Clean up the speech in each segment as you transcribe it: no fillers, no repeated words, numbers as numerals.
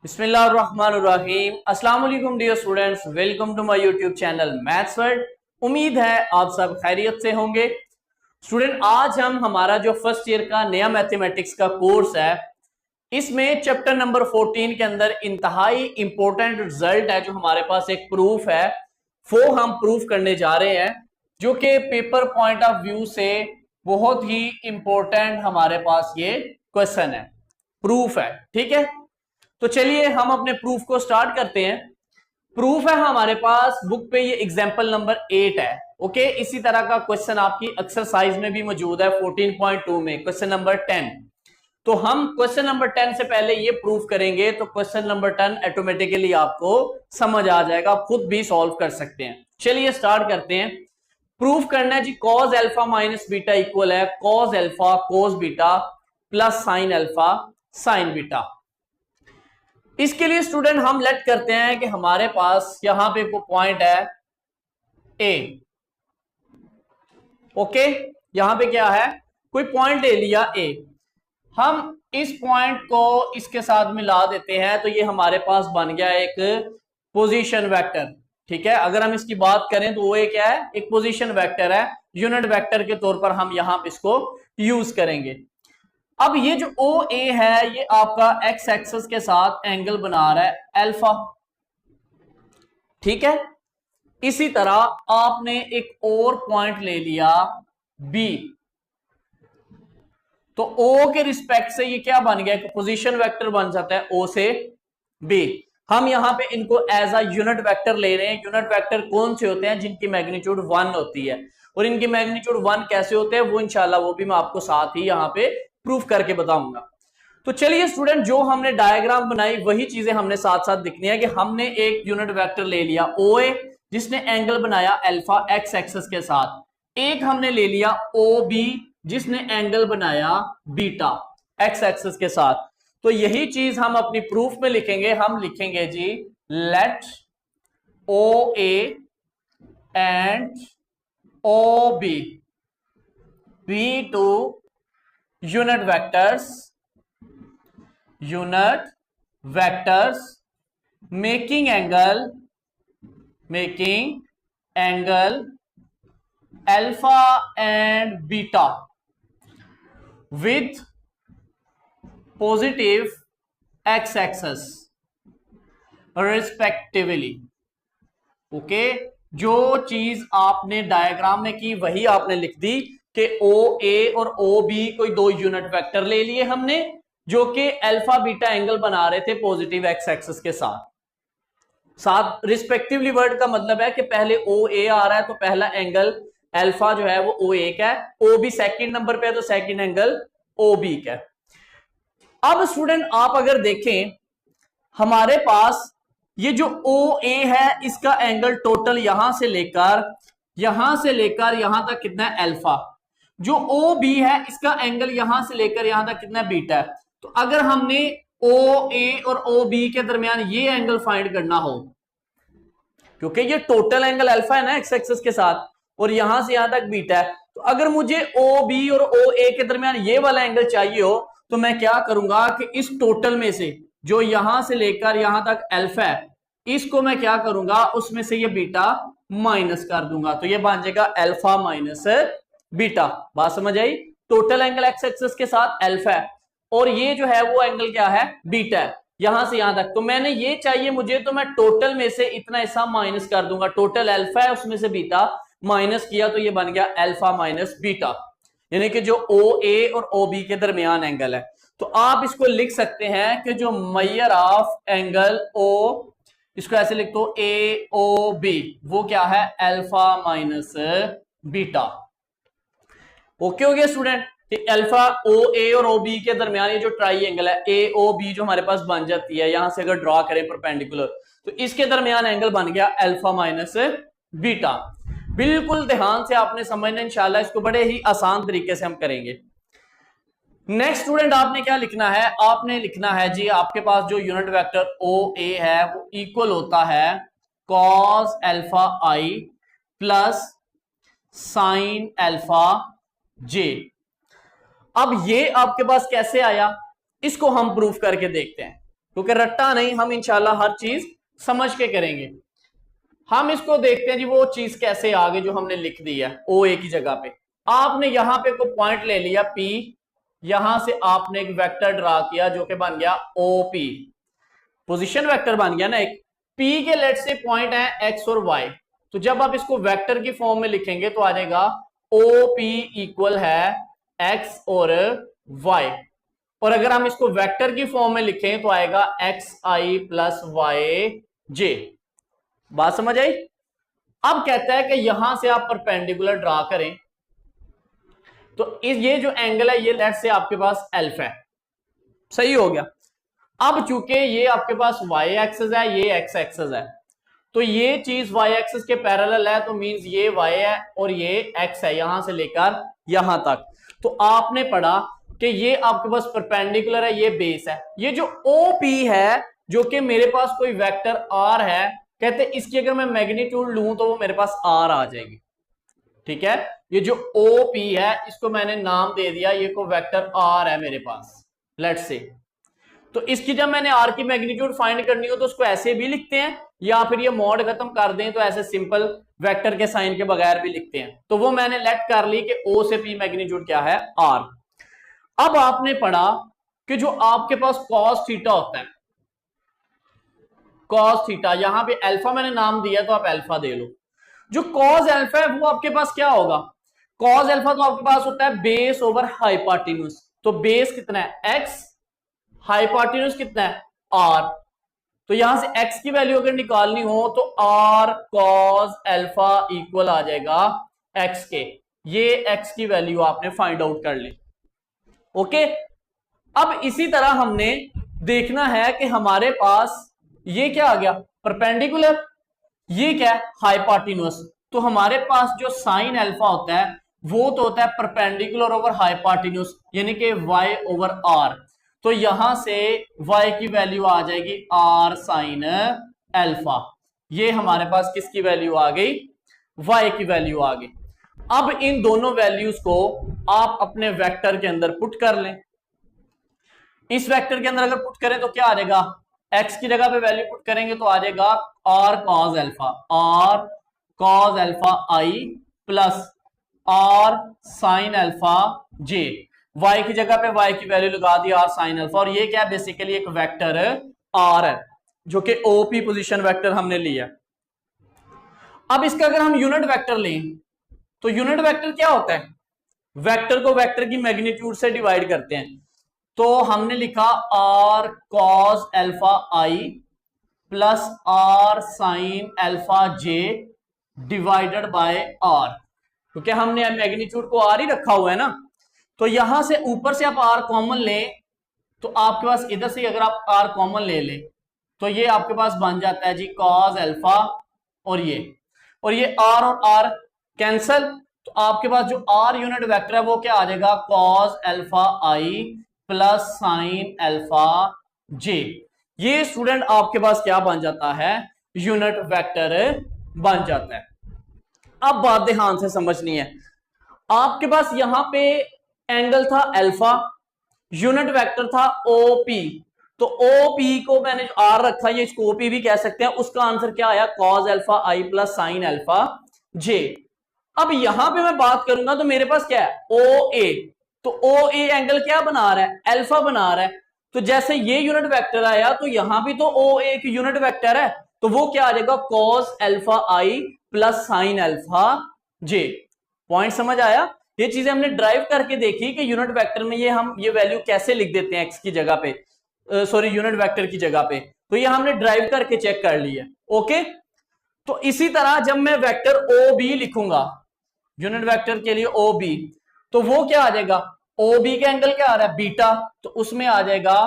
बिस्मिल्लाहिर्रहमानिर्रहीम। अस्सलाम वालेकुम dear students, welcome to my YouTube channel maths world. उम्मीद है आप सब खैरियत से होंगे। स्टूडेंट, आज हम हमारा जो फर्स्ट ईयर का नया मैथमेटिक्स का कोर्स है, इसमें चैप्टर नंबर 14 के अंदर इंतहाई इंपॉर्टेंट रिजल्ट है, जो हमारे पास एक प्रूफ है, वो हम प्रूफ करने जा रहे हैं, जो कि पेपर पॉइंट ऑफ व्यू से बहुत ही इंपॉर्टेंट हमारे पास ये क्वेश्चन है, प्रूफ है। ठीक है, तो चलिए हम अपने प्रूफ को स्टार्ट करते हैं। प्रूफ है हमारे पास बुक पे, ये एग्जांपल नंबर 8 है। ओके, इसी तरह का क्वेश्चन आपकी एक्सरसाइज में भी मौजूद है 14.2 में, क्वेश्चन नंबर 10। तो हम क्वेश्चन नंबर 10 से पहले ये प्रूफ करेंगे, तो क्वेश्चन नंबर 10 ऑटोमेटिकली आपको समझ आ जाएगा, आप खुद भी सॉल्व कर सकते हैं। चलिए स्टार्ट करते हैं। प्रूफ करना है जी, cos alpha minus beta equal है cos alpha cos beta plus sine alpha sine beta. इसके लिए स्टूडेंट हम लेट करते हैं कि हमारे पास यहां पे कोई पॉइंट है ए। ओके, यहां पे क्या है, कोई पॉइंट ले लिया ए। हम इस पॉइंट को इसके साथ मिला देते हैं, तो ये हमारे पास बन गया एक पोजीशन वेक्टर। ठीक है, अगर हम इसकी बात करें तो वो ये क्या है, एक पोजीशन वेक्टर है। यूनिट वेक्टर के तौर पर हम यहां पे इसको यूज करेंगे। अब ये जो ओ ए है, ये आपका एक्स एक्सिस के साथ एंगल बना रहा है अल्फा। ठीक है, इसी तरह आपने एक और पॉइंट ले लिया बी, तो ओ के रिस्पेक्ट से ये क्या बन गया, पोजीशन वेक्टर बन जाता है ओ से बी। हम यहां पे इनको एज अ यूनिट वेक्टर ले रहे हैं। यूनिट वेक्टर कौन से होते हैं, जिनकी मैग्नीट्यूड 1 होती है, और इनकी मैग्नीट्यूड 1 कैसे होते हैं, वो इंशाल्लाह वो भी मैं आपको साथ ही यहां पे प्रूफ करके बताऊंगा। तो चलिए स्टूडेंट, जो हमने डायग्राम बनाई वही चीजें हमने साथ साथ दिखनी है, कि हमने एक यूनिट वेक्टर ले लिया ओ ए, जिसने एंगल बनाया अल्फा एक्स एक्सिस के साथ। एक हमने ले लिया ओ बी, जिसने एंगल बनाया बीटा एक्स एक्सिस के साथ। तो यही चीज हम अपनी प्रूफ में लिखेंगे। हम लिखेंगे जी, let O A and O B be two unit vectors making angle alpha and beta with positive x axis respectively। Okay, जो चीज आपने डायग्राम में की वही आपने लिख दी, कि ओ ए और ओ बी कोई दो यूनिट वेक्टर ले लिए हमने, जो कि अल्फा बीटा एंगल बना रहे थे पॉजिटिव एक्स एक्सिस के साथ रिस्पेक्टिवली। वर्ड का मतलब है कि पहले ओ ए आ रहा है, तो पहला एंगल अल्फा जो है वो ओ ए का है, ओ बी सेकंड नंबर पे है, तो सेकंड एंगल ओ बी का है। अब स्टूडेंट आप अगर देखें, हमारे पास ये जो ओ ए है, इसका एंगल टोटल यहां से लेकर यहां तक कितना है, अल्फा। जो ओ बी है, इसका एंगल यहां से लेकर यहां तक कितना बीटा है। तो अगर हमने ओ ए और ओ बी के दरमियान ये एंगल फाइंड करना हो, क्योंकि ये टोटल एंगल अल्फा है ना एक्स एक्सिस के साथ, और यहां से यहां तक बीटा है, तो अगर मुझे ओ बी और ओ ए के दरमियान ये वाला एंगल चाहिए हो, तो मैं क्या करूंगा कि इस टोटल में से जो यहां से लेकर यहां तक अल्फा है, इसको मैं क्या करूंगा, उसमें से ये बीटा माइनस कर दूंगा, तो ये बन जाएगा अल्फा माइनस बीटा। बात समझ आई? टोटल एंगल एक्स एक्सिस के साथ अल्फा है, और ये जो है वो एंगल क्या है, बीटा है, यहां से यहां तक। तो मैंने ये चाहिए मुझे, तो मैं टोटल में से इतना हिस्सा माइनस कर दूंगा। टोटल अल्फा है, उसमें से बीटा माइनस किया, तो ये बन गया अल्फा माइनस बीटा, यानी कि जो ओ ए और ओ बी के दरमियान एंगल है। तो आप इसको लिख सकते हैं कि जो मेजर ऑफ एंगल ओ, इसको ऐसे लिख दो, ए ओ बी, वो क्या है, अल्फा माइनस बीटा। ओके हो गया स्टूडेंट, अल्फा ओ ए और ओ बी के दरमियान ये जो ट्राइंगल है ए ओ बी, जो हमारे पास बन जाती है, यहां से अगर ड्रॉ करें परपेंडिकुलर, तो इसके दरमियान एंगल बन गया अल्फा माइनस बीटा। बिल्कुल ध्यान से आपने समझना, इंशाल्लाह इसको बड़े ही आसान तरीके से हम करेंगे। नेक्स्ट स्टूडेंट, आपने क्या लिखना है, आपने लिखना है जी, आपके पास जो यूनिट वेक्टर ओ ए है वो इक्वल होता है cos alpha I plus sine alpha जे। अब ये आपके पास कैसे आया, इसको हम प्रूफ करके देखते हैं। क्योंकि रट्टा नहीं, हम इंशाल्लाह हर चीज समझ के करेंगे। हम इसको देखते हैं जी, वो चीज कैसे आ गई जो हमने लिख दी है ओ ए की जगह पे। आपने यहां पे कोई पॉइंट ले लिया पी, यहां से आपने एक वेक्टर ड्रा किया जो कि बन गया ओ पी, पोजीशन वेक्टर बन गया ना एक। पी के लेट से पॉइंट है एक्स और वाई, तो जब आप इसको वेक्टर की फॉर्म में लिखेंगे तो आ जाएगा ओ पी इक्वल है एक्स और वाई। और अगर हम इसको वेक्टर की फॉर्म में लिखें तो आएगा एक्स आई प्लस वाई जे। बात समझ आई? अब कहता है कि यहां से आप परपेंडिकुलर ड्रा करें, तो ये जो एंगल है ये लेट से आपके पास एल्फा है, सही हो गया। अब चूंकि ये आपके पास वाई एक्सिस है, ये एक्स एक्सिस है, तो ये चीज वाई एक्सिस के पैरेलल है, तो मींस ये वाई है और ये एक्स है, यहां से लेकर यहां तक। तो आपने पढ़ा कि ये आपके पास परपेंडिकुलर है, ये बेस है। ये जो ओ पी है जो कि मेरे पास कोई वेक्टर आर है, कहते इसकी अगर मैं मैग्नीट्यूड लूं तो वो मेरे पास आर आ जाएगी, ठीक है। ये जो ओ पी है इसको मैंने नाम दे दिया, ये को वेक्टर आर है मेरे पास, लेट्स से। तो इसकी जब मैंने आर की मैग्नीट्यूड फाइंड करनी हो तो उसको ऐसे भी लिखते हैं, या फिर ये मॉड खत्म कर दें तो ऐसे सिंपल वेक्टर के साइन के बगैर भी लिखते हैं। तो वो मैंने लेट कर ली कि ओ से पी मैग्नीट्यूड क्या है, आर। अब आपने पढ़ा कि जो आपके पास कॉस थीटा होता है, कॉस थीटा, यहां पे अल्फा मैंने नाम दिया तो आप अल्फा दे लो। जो कॉस अल्फा है वो आपके पास क्या होगा, कॉस अल्फा तो आपके पास होता है बेस ओवर हाइपोटेन्यूज। तो बेस कितना है एक्स, हाइपोटेन्यूज कितना है आर। तो यहां से एक्स की वैल्यू अगर निकालनी हो तो आर कॉस अल्फा इक्वल आ जाएगा एक्स के। ये एक्स की वैल्यू आपने फाइंड आउट कर ली, ओके। अब इसी तरह हमने देखना है कि हमारे पास ये क्या आ गया परपेंडिकुलर, ये क्या है हाइपोटेन्यूज। तो हमारे पास जो साइन अल्फा होता है वो तो होता है परपेंडिकुलर ओवर हाइपोटेन्यूज, यानी कि y ओवर r। तो यहां से y की वैल्यू आ जाएगी r साइन अल्फा। ये हमारे पास किसकी वैल्यू आ गई, y की वैल्यू आ गई। अब इन दोनों वैल्यूज को आप अपने वेक्टर के अंदर पुट कर लें। इस वेक्टर के अंदर अगर पुट करें तो क्या आ जाएगा, x की जगह पे वैल्यू पुट करेंगे तो आ जाएगा r cos alpha, r cos alpha i plus r sin alpha j। y की जगह पे y की वैल्यू लगा दी r sin अल्फा, और ये क्या है बेसिकली एक वेक्टर r है जो कि OP पोजीशन वेक्टर हमने लिया। अब इसका अगर हम यूनिट वेक्टर लें तो यूनिट वेक्टर क्या होता है, वेक्टर को वेक्टर की मैग्नीट्यूड से डिवाइड करते हैं। तो हमने लिखा r cos alpha i plus r sin alpha j divided by r, क्योंकि हमने मैग्नीट्यूड को r ही रखा हुआ है ना। तो यहां से ऊपर से आप r कॉमन लें तो आपके पास इधर से अगर आप r कॉमन ले लें तो ये आपके पास बन जाता है जी cos अल्फा, और ये r और r कैंसल, तो आपके पास जो r यूनिट वेक्टर है वो क्या आ जाएगा cos alpha i plus sine alpha j। ये स्टूडेंट आपके पास क्या बन जाता है, यूनिट वेक्टर बन जाता है। अब बात ध्यान से समझनी है, आपके पास यहां पे एंगल था अल्फा, यूनिट वेक्टर था OP, तो OP को मैंने R रखा, ये इसको OP भी कह सकते हैं। उसका आंसर क्या आया cos alpha i plus sine alpha j। अब यहां पे मैं बात करूंगा तो मेरे पास क्या है OA, तो OA एंगल क्या बना रहा है, अल्फा बना रहा है। तो जैसे ये यूनिट वेक्टर आया तो यहां भी तो OA एक यूनिट वेक्टर है, तो वो क्या आ जाएगा cos alpha i plus sine alpha j। Point समझ आया? ये चीजें हमने ड्राइव करके देखी कि यूनिट वेक्टर में ये वैल्यू कैसे लिख देते हैं एक्स की जगह पे, सॉरी यूनिट वेक्टर की जगह पे। तो ये हमने ड्राइव करके चेक कर लिया, ओके। तो इसी तरह जब मैं वेक्टर OB लिखूंगा, यूनिट वेक्टर के लिए OB, तो वो क्या आ जाएगा, OB का एंगल क्या आ रहा है बीटा, तो उसमें आ जाएगा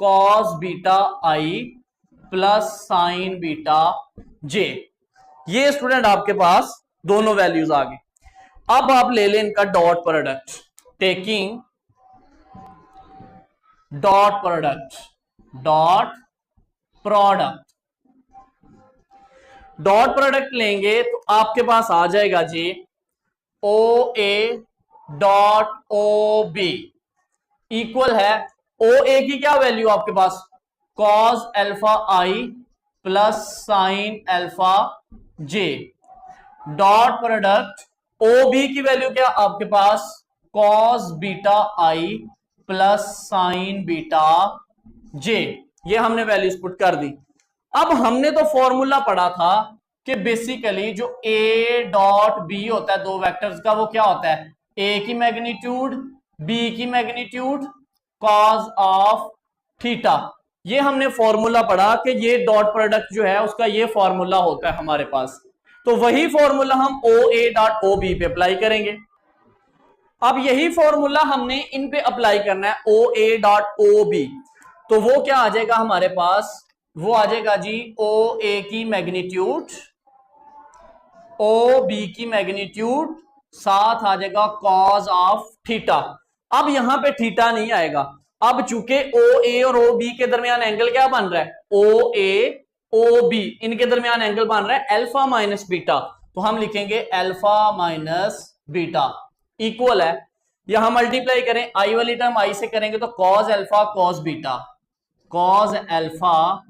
cos beta i plus sine beta j। ये स्टूडेंट आपके पास दोनों वैल्यूज आ गए। अब आप ले लें इनका dot product, taking dot product, dot product लेंगे तो आपके पास आ जाएगा जी OA डॉट OB इक्वल है OA की क्या वैल्यू आपके पास cos alpha I plus sine alpha J, dot product O B की वैल्यू क्या आपके पास, cos beta I plus sine beta J, ये हमने वैल्यूज पुट कर दी। अब हमने तो फॉर्मूला पढ़ा था कि बेसिकली जो ए डॉट बी होता है दो वेक्टर्स का, वो क्या होता है, ए की मैग्नीट्यूड बी की मैग्नीट्यूड कॉस ऑफ थीटा। ये हमने फॉर्मूला पढ़ा कि ये डॉट प्रोडक्ट जो है उसका ये फॉर्मूला होता है हमारे पास। तो वही फॉर्मूला हम ओ ए डॉट ओ बी पे अप्लाई करेंगे। अब यही फॉर्मूला हमने इन पे अप्लाई करना है, ओ ए डॉट ओ बी। तो वो क्या आ जाएगा हमारे पास, वो आ जाएगा जी ओ ए की मैग्नीट्यूड ओ बी की मैग्नीट्यूड साथ आ जाएगा कॉस ऑफ थीटा। अब यहां पे थीटा नहीं आएगा, अब चूंकि ओ ए और ओ बी के दरमियान एंगल क्या बन रहा है, ओ ए ओ बी, इनके दरमियान एंगल बन रहा है अल्फा माइनस बीटा। तो हम लिखेंगे अल्फा माइनस बीटा इक्वल है, यहां मल्टीप्लाई करें आई वाली टर्म आई से करेंगे तो cos alpha cos beta, cos alpha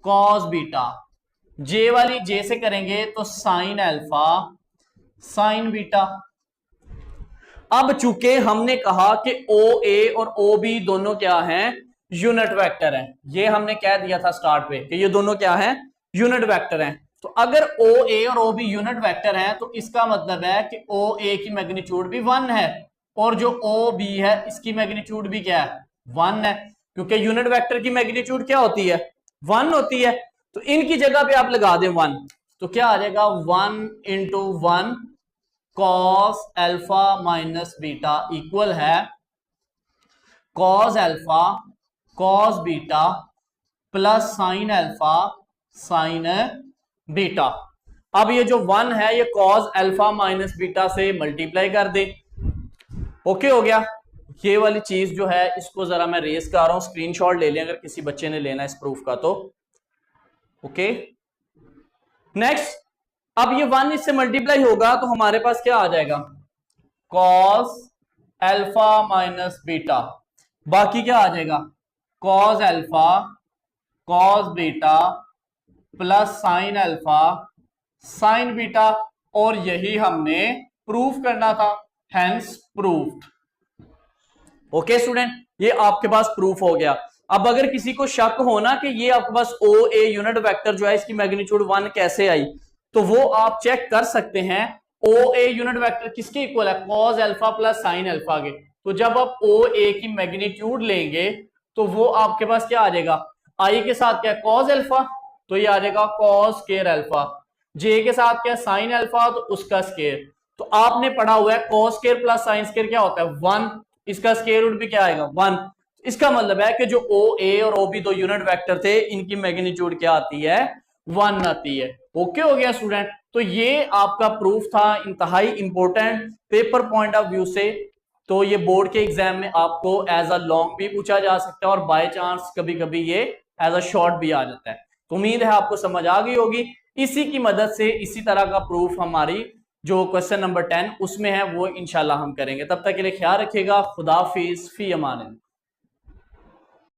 cos beta, J वाली जे से करेंगे तो साइन अल्फा साइन बीटा। अब चूंकि हमने कहा कि ओ ए और ओ बी दोनों क्या हैं, यूनिट वेक्टर हैं, ये हमने कह दिया था स्टार्ट पे कि ये दोनों क्या हैं, यूनिट वेक्टर हैं। तो अगर ओ ए और ओ बी यूनिट वेक्टर हैं तो इसका मतलब है कि ओ ए की मैग्नीट्यूड भी 1 है और जो ओ बी है इसकी मैग्नीट्यूड भी क्या है, 1 है, क्योंकि यूनिट वेक्टर की मैग्नीट्यूड क्या होती है, 1 होती है। तो इनकी जगह पे आप लगा दें 1, तो क्या आ जाएगा 1 into 1 cos alpha minus beta equal है cos alpha cos beta plus sine alpha sine beta. अब ये जो 1 है ये कॉस अल्फा माइनस बीटा से मल्टीप्लाई कर दे, ओके हो गया। ये वाली चीज जो है इसको जरा मैं रेस कर रहा हूं, स्क्रीनशॉट ले लें अगर किसी बच्चे ने लेना इस प्रूफ का तो, ओके। नेक्स्ट, अब ये 1 इससे मल्टीप्लाई होगा तो हमारे पास क्या आ जाएगा, कॉस अल्फा माइनस बीटा, बाकी क्या आ जाएगा cos alpha cos beta plus sine alpha sine beta, और यही हमने प्रूफ करना था, हेंस प्रूफ्ड। ओके स्टूडेंट, ये आपके पास प्रूफ हो गया। अब अगर किसी को शक हो ना कि ये आपके पास ओ ए यूनिट वेक्टर जो है इसकी मैग्नीट्यूड 1 कैसे आई, तो वो आप चेक कर सकते हैं। ओ ए यूनिट वेक्टर किसके इक्वल है, cos alpha plus sine alpha के। तो जब आप ओ ए की मैग्नीट्यूड लेंगे तो वो आपके पास क्या आ जाएगा, आई के साथ क्या कॉस अल्फा, तो ये आ जाएगा कॉस स्क्वायर अल्फा, जे के साथ क्या साइन अल्फा तो उसका स्क्वायर। तो आपने पढ़ा हुआ है cos square plus sine square क्या होता है 1, इसका स्क्वायर रूट भी क्या आएगा 1। इसका मतलब है कि जो ओ ए और ओ बी दो यूनिट वेक्टर थे इनकी मैग्नीट्यूड क्या आती है 1 आती है। ओके हो गया स्टूडेंट, तो ये आपका प्रूफ था, इंतहाई important paper point of view से। तो ये बोर्ड के एग्जाम में आपको एज अ लॉन्ग भी पूछा जा सकता है और बाय चांस कभी कभी ये एज अ शॉर्ट भी आ जाता है। तो उम्मीद है आपको समझ आ गई होगी। इसी की मदद से इसी तरह का प्रूफ हमारी जो क्वेश्चन नंबर 10 उसमें है वो इंशाल्लाह हम करेंगे। तब तक के लिए ख्याल रखिएगा। खुदाफिज, फी अमान।